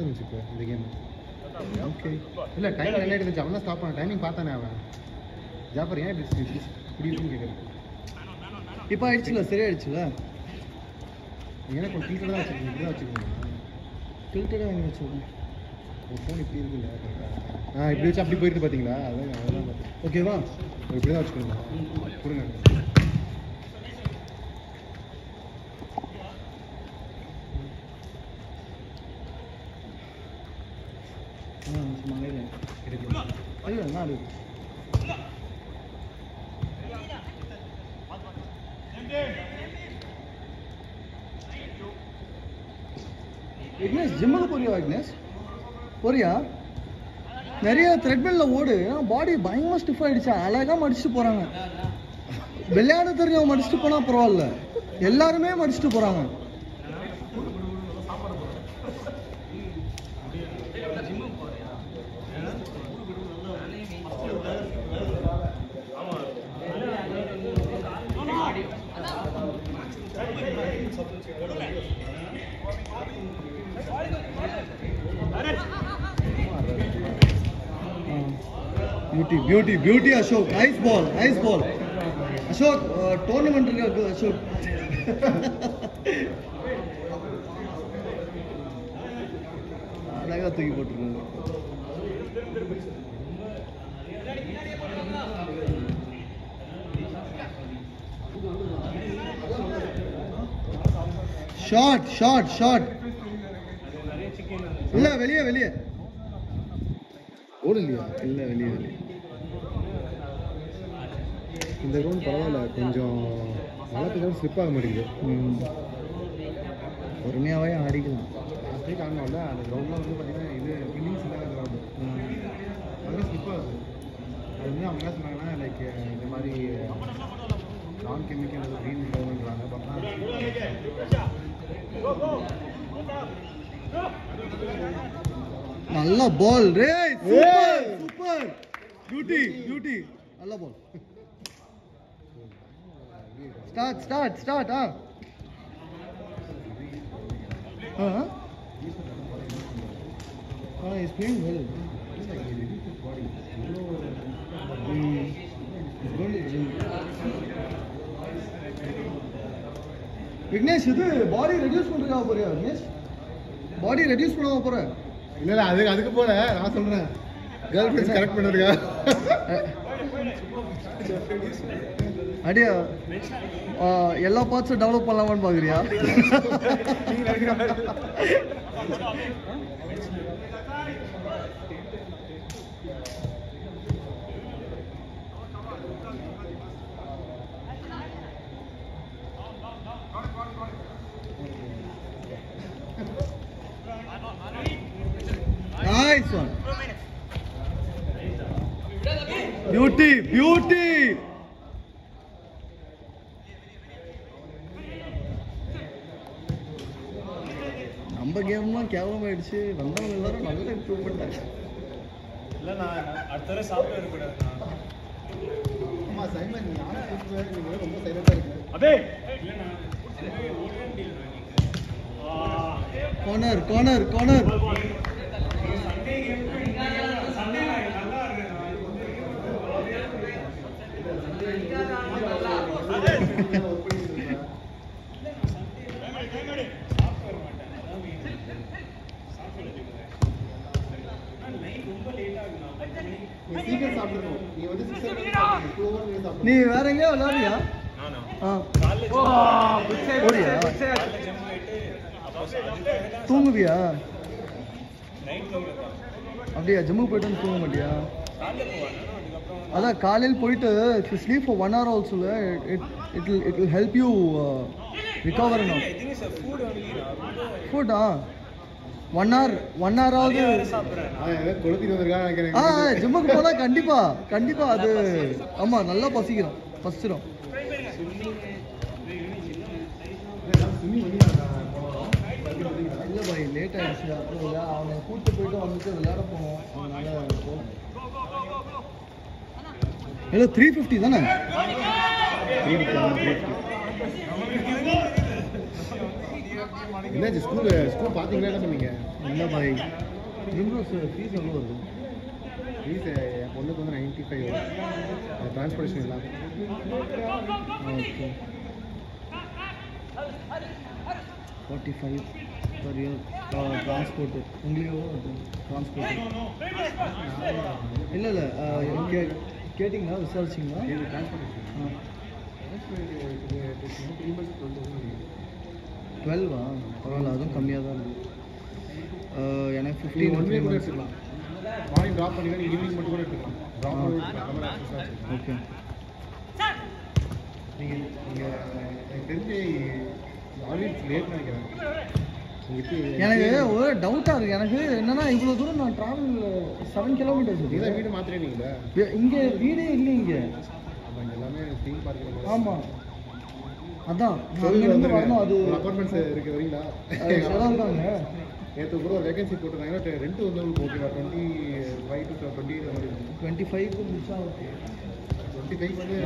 இந்த game okay இல்லை time நல்லா இருந்துச்சு அவன் தான் ஸ்டாப் பண்ண டைமிங் பார்த்தானே அவன் ஜாஃபர் ஏன் இப்படி இருக்குன்னு கேட்குறேன் இப்போ ஆயிடுச்சுல சரியாயிடுச்சுல எனக்கு ஒரு ஃபில்டர் தான் வச்சுருக்கேன் இப்படி தான் வச்சுருக்கேன் ஃபில்டராக வாங்கி வச்சுருக்கேன் ஒரு ஃபோன் இப்படி இருக்குல்ல இப்படி வச்சு அப்படி போயிருக்கு பார்த்தீங்களா அதான் ஓகேவா இப்படி தான் வச்சுக்கோங்க கொடுங்க ஐயோ நாலு விக்னேஷ் ஜிம்முக்கு போறியா விக்னேஷ் போறியா நிறைய த்ரெட்மில்ல ஓடு ஏன்னா பாடி பயங்கரமாக ஸ்டிஃப் ஆகிடுச்சு அழகாக மடிச்சுட்டு போகிறாங்க விளையாட தெரிஞ்சவங்க மடிச்சுட்டு போனால் பரவாயில்ல எல்லாருமே மடிச்சுட்டு போகிறாங்க Beauty Ashok, nice ball. Ashok, tournament irukku Ashok. அழகா தூக்கி போட்டுருக்காங்க. ஷாட் இல்ல வெளியே ஓடு இல்லையா இல்ல வெளியே இந்த கிரவுண்ட் பரவாயில்ல கொஞ்சம் மழை பெய்யும் ஸ்லிப் ஆக மாட்டேங்குது பொறுமையாவே ஆடிக்கலாம் லாஸ்ட் வீக் ஆடணும்ல அந்த கிரவுண்ட்லாம் வந்து பார்த்தீங்கன்னா இது இன்னிங்ஸ் இல்லாத கிரவுண்டு அதுவே ஸ்லிப் ஆகுது அது வந்து அவங்க என்ன சொன்னாங்கன்னா லைக் இந்த மாதிரி நான் கெமிக்கல் க்ரீன் கிரவுண்டுன்றாங்க பார்த்தா நல்ல பால் ரே சூப்பர் பியூட்டி நல்ல ball start he's playing well he's going to gym Vignesh இது பாடி ரெடியூஸ் பண்றதுக்காக போறியா விக்னேஷ் பாடி ரெடியூஸ் பண்ணாம போற இல்லை அதுக்கு போல நான் சொல்கிறேன் கேர்ள் ஃப்ரெண்ட்ஸ் கரெக்ட் பண்ணுறதுக்கா அடியா எல்லா பார்ட்ஸும் டெவலப் பண்ணலாமான்னு பார்க்குறியா Nice one. Beauty. நம்ம கேம்லாம் கேவலமாயிடுச்சு வந்தவங்க எல்லாரும் நல்ல இம்ப்ரூவ் பண்ணிட்டாங்க இல்லை நான் அடுத்த தடவை சாப்பிட்டு இருக்கக்கூடாது ஆமாம் சைமன் நீங்கள் ரொம்ப சைலண்டாக இருக்கு அதே கார்னர் நீ வேற எங்கேயா விளையாடுறியா தூங்குவியா அப்படியா ஜம்முக்கு போயிட்டு வந்து தூங்க மாட்டியா அதான் காலையில் போயிட்டு sleep for 1 hour also it will help you recover now food 1 hour ஆவது கொளுத்திட்டு வந்திருக்காங்க ஜிம்முக்கு போனா கண்டிப்பா அது ஆமா நல்லா பசிக்கிறோம் பசிச்சிடும் இல்லை பாய் லேட் ஆகிடுச்சு அப்புறம் அவனை கூப்பிட்டு போயிட்டு வந்துட்டு விளையாட போனோம் அதனால போகணும் இல்லை 350 தானே 350 என்னாச்சு ஸ்கூல் பார்த்தீங்களா என்ன சொன்னீங்க? இல்லை பாய் ஜிம்ரோஸ் ஃபீஸ் எவ்வளோ வருது? ஃபீஸ் என் பொண்ணுக்கு வந்து 95 வரும் டிரான்ஸ்போர்டேஷன் இல்லாமல். Okay 45 per year transport. உங்களுக்கு எவ்வளோ வருது டிரான்ஸ்போர்ட்? இல்லை இல்லை கேட்டிங்களா விசாரிச்சிங்களா? டிரான்ஸ்போர்டேஷன் 12 பரவாயில்ல, அதுவும் கம்மியாக தான் இருக்குது. எனக்கு 15 15 ஒன் வீக் கூட எடுத்துக்கலாம். மார்னிங் ட்ராப் பண்ணிங்கன்னா ஈவினிங் மட்டும் கூட எடுத்துக்கலாம். Drop okay. நீங்கள் எனக்கு தெரிஞ்சு ஆல்வேஸ் லேட் நினைக்கிறேன். எனக்கு ஒரு டவுட்டாக இருக்குது. எனக்கு என்னன்னா இவ்வளோ தூரம் நான் ட்ராவல் 7 கிலோமீட்டர்ஸ் இதான் வீடு மாத்திரீங்களா? இங்கே வீடே இல்லை இங்கே. ஆமாம், எல்லாமே தீம் பார்க்க. ஆமாம், அதான் அங்கேருந்து வரணும். அது அப்பார்ட்மெண்ட்ஸ் இருக்கு வரீங்களா? இருக்காங்க. நேற்று கூட ஒரு வேகன்சி போட்டிருந்தாங்கன்னா ரெண்ட் வந்து உங்களுக்கு ஓகேவா? 25 to 20 இந்த மாதிரி 25க்கு முடிச்சா 25 வந்து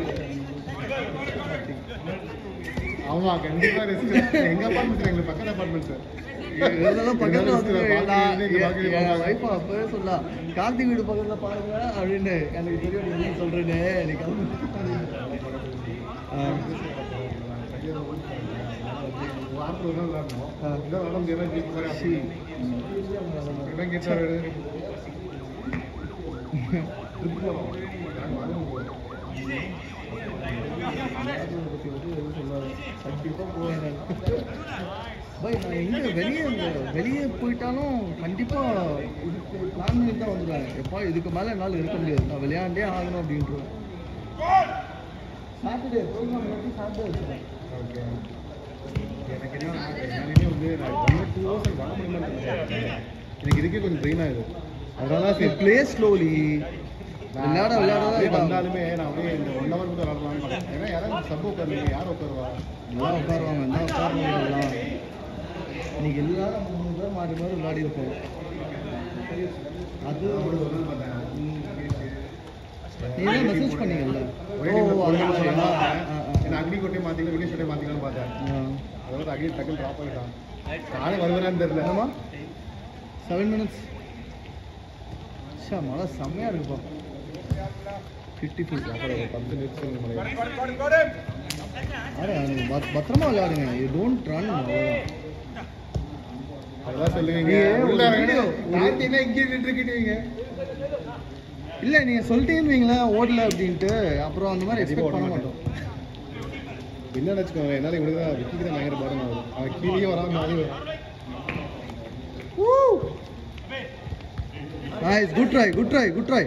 ஆமாம் கண்டிப்பாக ரிஸ்க். எங்கள் அப்பார்ட்மெண்ட்ஸ் எங்களுக்கு பக்கத்து அப்பார்ட்மெண்ட்ஸ் இதெல்லாம் பக்கத்தில் வந்து வைஃபா அப்பவே சொல்லா கார்த்திக் வீடு பக்கத்தில் பாருங்க அப்படின்னு. எனக்கு தெரியும் நீ சொல்கிறேன்னு. எனக்கு வாரத்தில் ஒரு நாள் விளாடணும். இந்த விளாட கேட்டார் கண்டிப்பாக போவேன் பை. நான் எங்கே வெளியே போயிட்டாலும் கண்டிப்பாக இதுக்கு பிளான் பண்ணி தான் வந்துடுவேன். எப்போ இதுக்கு மேலே என்னால் இருக்க முடியாது, நான் விளையாண்டே ஆகணும் அப்படின்ட்டுருவேன். சாட்டர்டே ப்ரோக்ராம் வந்து சாட்டர்டே வச்சுருவேன். ஓகே. எனக்கு என்ன நானே வந்து நான் 2 hours வர முடியுமான்னு எனக்கு இதுக்கே கொஞ்சம் ட்ரெயின் ஆகுது. அதனால தான் சரி பிளே ஸ்லோலி விளையாட வந்தாலுமே நான் அப்படியே இந்த 1 hour கூட விளாடலாம்னு பார்த்தேன். ஏன்னா யாராவது சப் உட்காருங்க, யார் உட்காருவா? எல்லாம் உட்காருவாங்க, எல்லாம் உட்காருவாங்க. எல்லாம் இன்னைக்கு எல்லாரும் 3 பேர் மாறி மாறி விளையாடி இருப்போம். அது ஒரு நாள் பார்த்தேன். நீ தான் மெசேஜ் பண்ணீங்கல்ல. என்ன அக்னிகோட்டை மாற்றிக்கலாம் வினேஷோட்டை மாற்றிக்கலாம்னு பார்த்தேன். அதாவது அக்னி டக்குன்னு ட்ராப் ஆகிட்டான். நானே வருவேனான்னு தெரியல. என்னம்மா 7 minutes மழை செம்மையாக இருக்குப்பா. 55 அப்புறம் ஒரு 10 நிமிஷம் பத்திரமா விளையாடுங்க. You don't run. அதெல்லாம் சொல்லுவீங்க. இங்கே நின்றுக்கிட்டீங்க. இல்லை நீங்கள் சொல்லிட்டீங்கன்னு வைங்களேன் ஓடல அப்படின்ட்டு, அப்புறம் அந்த மாதிரி எக்ஸ்பெக்ட் பண்ண மாட்டோம். என்ன நினச்சிக்கோங்க, என்னால் இவனுக்கு தான் விக்கிக்கு தான் பயங்கர பாடம் ஆகும். அவன் கீழே வராமல் மாதிரி nice, good try.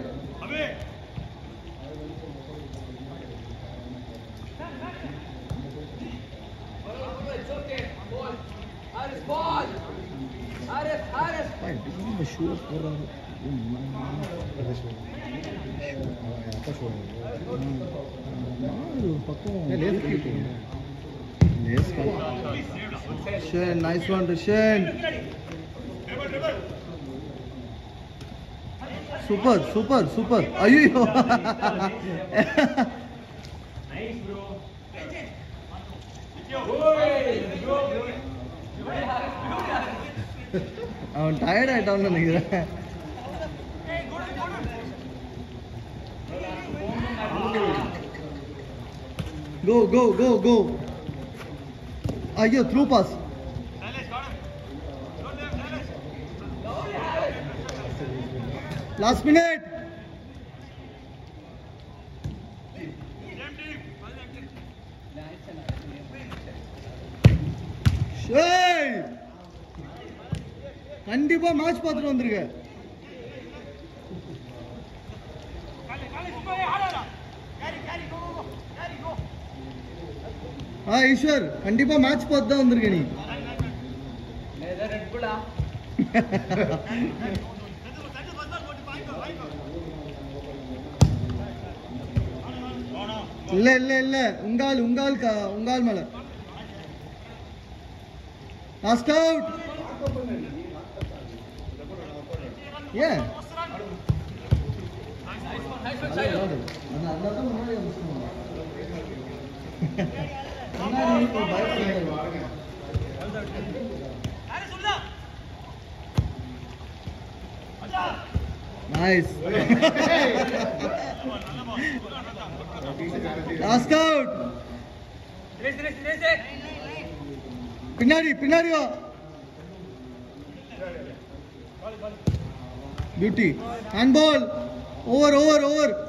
ஷூஸ் போடுறாரு. அப்பா சொல்லுவாங்க பக்கம் Rishan, nice one, Rishan. Super. Ayyo. Nice, bro. அவன் டயர்ட் ஆயிட்டான்னு நினைக்கிறேன். Go. Ayyo, through pass. Last minute. கண்டிப்பா மேட்ச் பார்த்துட்டு வந்திருக்க. ஈஸ்வர் கண்டிப்பா மேட்ச் பார்த்து தான் வந்திருக்க நீ. இல்ல உங்கால் மேல லாஸ்ட் அவுட். ஏன் முன்னாடி Nice. Last out. பின்னாடி வா. Beauty. Handball. Over.